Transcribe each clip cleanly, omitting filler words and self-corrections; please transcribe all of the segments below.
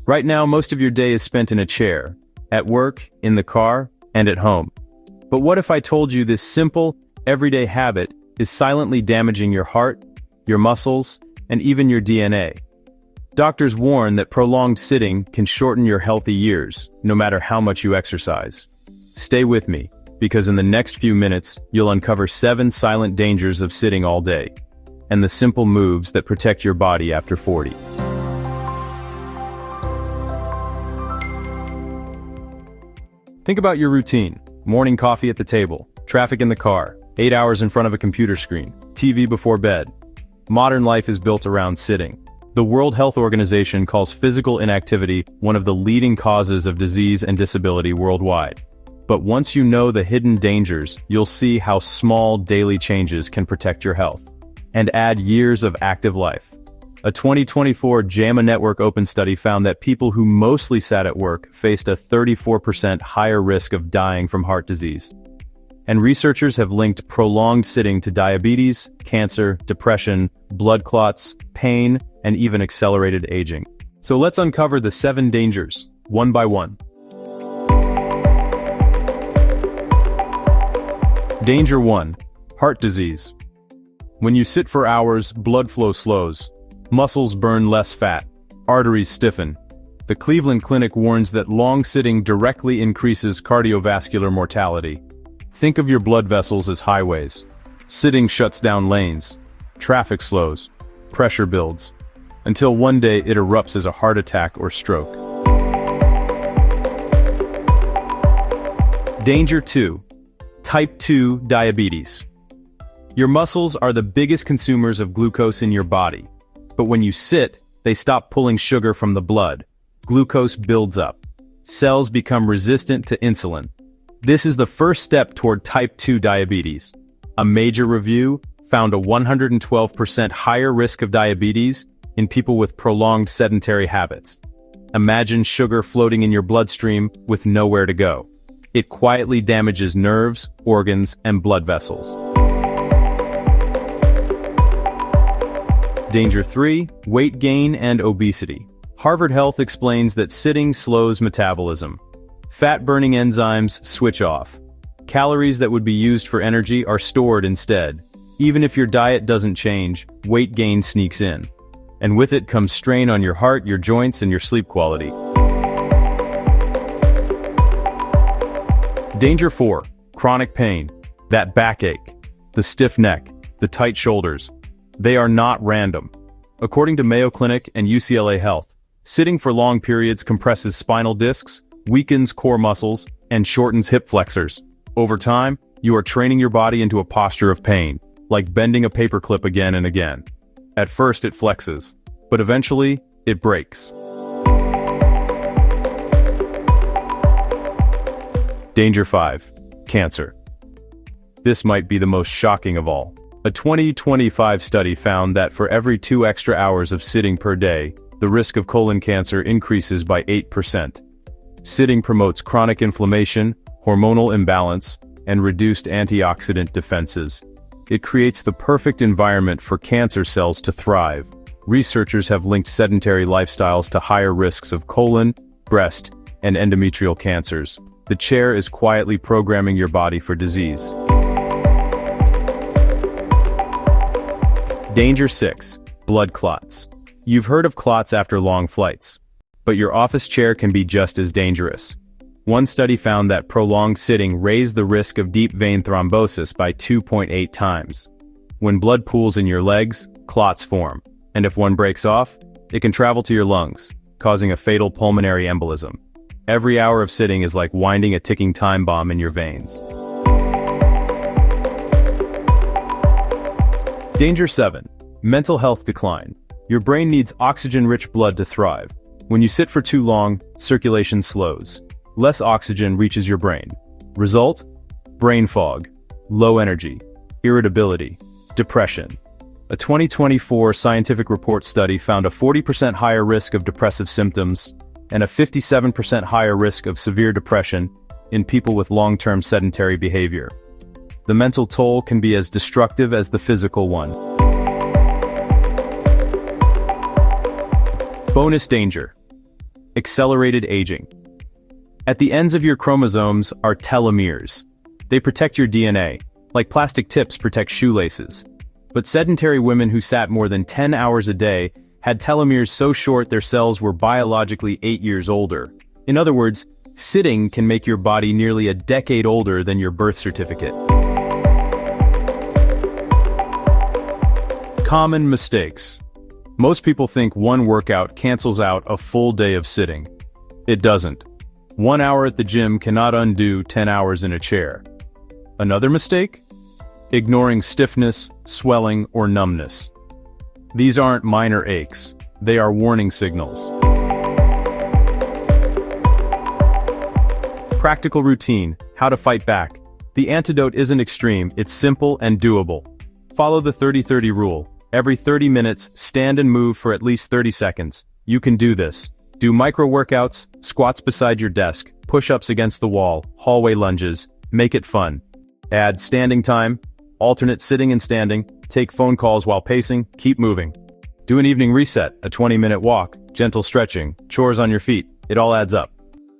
Right now, most of your day is spent in a chair, at work, in the car, and at home. But what if I told you this simple, everyday habit is silently damaging your heart, your muscles, and even your DNA? Doctors warn that prolonged sitting can shorten your healthy years, no matter how much you exercise. Stay with me, because in the next few minutes, you'll uncover 7 silent dangers of sitting all day, and the simple moves that protect your body after 40. Think about your routine: morning coffee at the table, traffic in the car, 8 hours in front of a computer screen, TV before bed. Modern life is built around sitting. The World Health Organization calls physical inactivity one of the leading causes of disease and disability worldwide. But once you know the hidden dangers, you'll see how small daily changes can protect your health and add years of active life. A 2024 JAMA Network Open study found that people who mostly sat at work faced a 34% higher risk of dying from heart disease. And researchers have linked prolonged sitting to diabetes, cancer, depression, blood clots, pain, and even accelerated aging. So let's uncover the 7 dangers, one by one. Danger 1. Heart disease. When you sit for hours, blood flow slows. Muscles burn less fat. Arteries stiffen. The Cleveland Clinic warns that long sitting directly increases cardiovascular mortality. Think of your blood vessels as highways. Sitting shuts down lanes. Traffic slows. Pressure builds. Until one day it erupts as a heart attack or stroke. Danger 2. Type 2 diabetes. Your muscles are the biggest consumers of glucose in your body. But when you sit, they stop pulling sugar from the blood. Glucose builds up. Cells become resistant to insulin. This is the first step toward type 2 diabetes. A major review found a 112% higher risk of diabetes in people with prolonged sedentary habits. Imagine sugar floating in your bloodstream with nowhere to go. It quietly damages nerves, organs, and blood vessels. Danger 3. Weight gain and obesity. Harvard Health explains that sitting slows metabolism. Fat-burning enzymes switch off. Calories that would be used for energy are stored instead. Even if your diet doesn't change, weight gain sneaks in. And with it comes strain on your heart, your joints, and your sleep quality. Danger 4. Chronic pain. That backache, the stiff neck, the tight shoulders. They are not random. According to Mayo Clinic and UCLA Health, sitting for long periods compresses spinal discs, weakens core muscles, and shortens hip flexors. Over time, you are training your body into a posture of pain, like bending a paperclip again and again. At first it flexes, but eventually, it breaks. Danger 5. Cancer. This might be the most shocking of all. A 2025 study found that for every 2 extra hours of sitting per day, the risk of colon cancer increases by 8%. Sitting promotes chronic inflammation, hormonal imbalance, and reduced antioxidant defenses. It creates the perfect environment for cancer cells to thrive. Researchers have linked sedentary lifestyles to higher risks of colon, breast, and endometrial cancers. The chair is quietly programming your body for disease. Danger 6. Blood clots. You've heard of clots after long flights. But your office chair can be just as dangerous. One study found that prolonged sitting raised the risk of deep vein thrombosis by 2.8 times. When blood pools in your legs, clots form. And if one breaks off, it can travel to your lungs, causing a fatal pulmonary embolism. Every hour of sitting is like winding a ticking time bomb in your veins. Danger 7. Mental health decline. Your brain needs oxygen-rich blood to thrive. When you sit for too long, circulation slows. Less oxygen reaches your brain. Result? Brain fog, low energy, irritability, depression. A 2024 scientific report study found a 40% higher risk of depressive symptoms and a 57% higher risk of severe depression in people with long-term sedentary behavior. The mental toll can be as destructive as the physical one. Bonus danger. Accelerated aging. At the ends of your chromosomes are telomeres. They protect your DNA, like plastic tips protect shoelaces. But sedentary women who sat more than 10 hours a day had telomeres so short their cells were biologically 8 years older. In other words, sitting can make your body nearly a decade older than your birth certificate. Common mistakes. Most people think one workout cancels out a full day of sitting. It doesn't. 1 hour at the gym cannot undo 10 hours in a chair. Another mistake? Ignoring stiffness, swelling, or numbness. These aren't minor aches. They are warning signals. Practical routine, how to fight back. The antidote isn't extreme, it's simple and doable. Follow the 30-30 rule. Every 30 minutes, stand and move for at least 30 seconds. You can do this. Do micro workouts, squats beside your desk, push-ups against the wall, hallway lunges. Make it fun. Add standing time, alternate sitting and standing, take phone calls while pacing, keep moving. Do an evening reset, a 20-minute walk, gentle stretching, chores on your feet. It all adds up.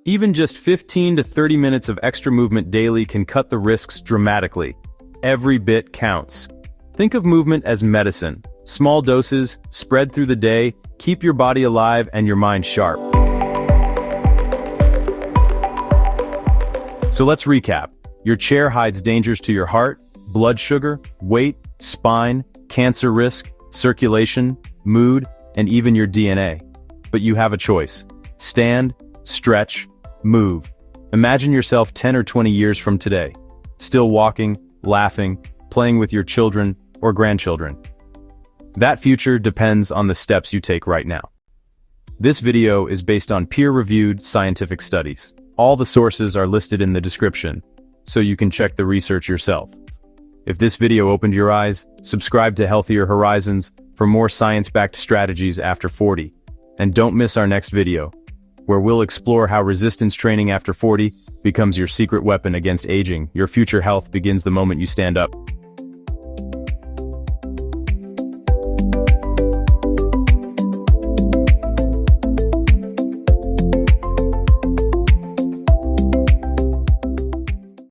Even just 15 to 30 minutes of extra movement daily can cut the risks dramatically. Every bit counts. Think of movement as medicine. Small doses, spread through the day, keep your body alive and your mind sharp. So let's recap. Your chair hides dangers to your heart, blood sugar, weight, spine, cancer risk, circulation, mood, and even your DNA. But you have a choice. Stand, stretch, move. Imagine yourself 10 or 20 years from today, still walking, laughing, playing with your children or grandchildren. That future depends on the steps you take right now. This video is based on peer-reviewed scientific studies. All the sources are listed in the description, so you can check the research yourself. If this video opened your eyes, subscribe to Healthier Horizons for more science-backed strategies after 40. And don't miss our next video, where we'll explore how resistance training after 40 becomes your secret weapon against aging. Your future health begins the moment you stand up.